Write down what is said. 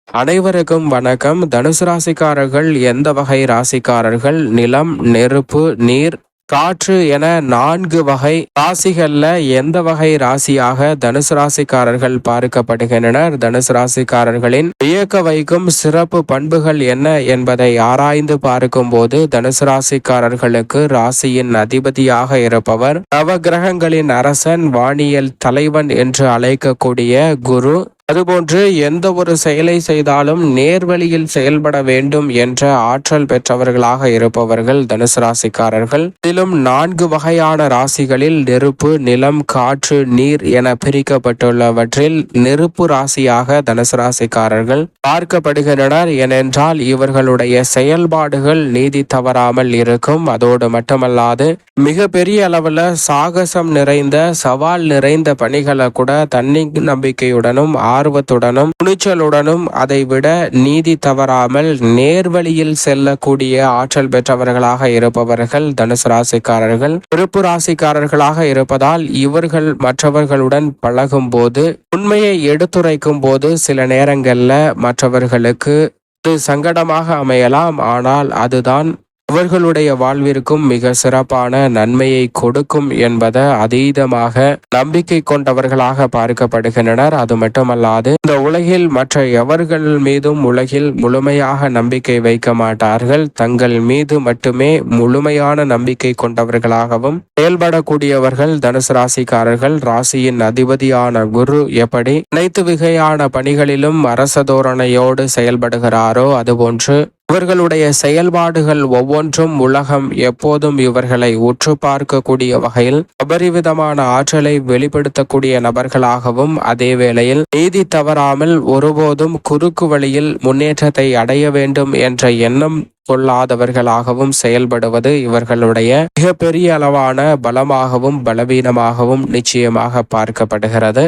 அனைவருக்கும் வணக்கம். தனுசு ராசிக்காரர்கள் எந்த வகை ராசிக்காரர்கள்? நிலம், நெருப்பு, நீர், காற்று என 4 வகை ராசிகள்ல எந்த வகை ராசியாக தனுசு ராசிக்காரர்கள் பார்க்கப்படுகின்றனர்? தனுசு ராசிக்காரர்களின் வியக்க வைக்கும் சிறப்பு பண்புகள் என்ன என்பதை ஆராய்ந்து பார்க்கும் போது, தனுசு ராசிக்காரர்களுக்கு ராசியின் அதிபதியாக இருப்பவர் நவ கிரகங்களின் அரசன், வானியல் தலைவன் என்று அழைக்கக்கூடிய குரு. அதுபோன்று எந்த ஒரு செயலை செய்தாலும் நேர்வழியில் செயல்பட வேண்டும் என்ற ஆற்றல் பெற்றவர்களாக இருப்பவர்கள் தனுசு ராசிக்காரர்கள். இதிலும் 4 வகையான ராசிகளில் நெருப்பு, நிலம், காற்று, நீர் என பிரிக்கப்பட்டுள்ளவற்றில் நெருப்பு ராசியாக தனுசு ராசிக்காரர்கள் பார்க்கப்படுகின்றனர். ஏனென்றால் இவர்களுடைய செயல்பாடுகள் நீதி தவறாமல் இருக்கும். அதோடு மட்டுமல்லாது மிக பெரிய அளவுல சாகசம் நிறைந்த, சவால் நிறைந்த பணிகளை கூட தன்னம்பிக்கையுடனும் ஆர்வத்துடனும் துணிச்சலுடனும் அதைவிட நீதி தவறாமல் நேர்வழியில் செல்லக்கூடிய ஆற்றல் பெற்றவர்களாக இருப்பவர்கள் தனுசு ராசிக்காரர்கள். நெருப்பு ராசிக்காரர்களாக இருப்பதால் இவர்கள் மற்றவர்களுடன் பழகும் போது, உண்மையை எடுத்துரைக்கும் போது சில நேரங்கள்ல மற்றவர்களுக்கு சங்கடமாக அமையலாம். ஆனால் அதுதான் அவர்களுடைய வாழ்விற்கும் மிக சிறப்பான நன்மையை கொடுக்கும் என்பதை அதீதமாக நம்பிக்கை கொண்டவர்களாக பார்க்கப்படுகின்றனர். அது மட்டுமல்லாது இந்த உலகில் மற்ற எவர்கள் மீதும் உலகில் முழுமையாக நம்பிக்கை வைக்க மாட்டார்கள். தங்கள் மீது மட்டுமே முழுமையான நம்பிக்கை கொண்டவர்களாகவும் செயல்படக்கூடியவர்கள் தனுசு ராசிக்காரர்கள். ராசியின் அதிபதியான குரு எப்படி அனைத்து வகையான பணிகளிலும் அரச தோரணையோடு செயல்படுகிறாரோ, அதுபோன்று இவர்களுடைய செயல்பாடுகள் ஒவ்வொன்றும் உலகம் எப்போதும் இவர்களை உற்று பார்க்கக்கூடிய வகையில் அபரிவிதமான ஆற்றலை வெளிப்படுத்தக்கூடிய நபர்களாகவும், அதே வேளையில் நீதி தவறாமல் ஒருபோதும் குறுக்கு வழியில் முன்னேற்றத்தை அடைய வேண்டும் என்ற எண்ணம் கொள்ளாதவர்களாகவும் செயல்படுவது இவர்களுடைய மிகப்பெரிய அளவான பலமாகவும் பலவீனமாகவும் நிச்சயமாக பார்க்கப்படுகிறது.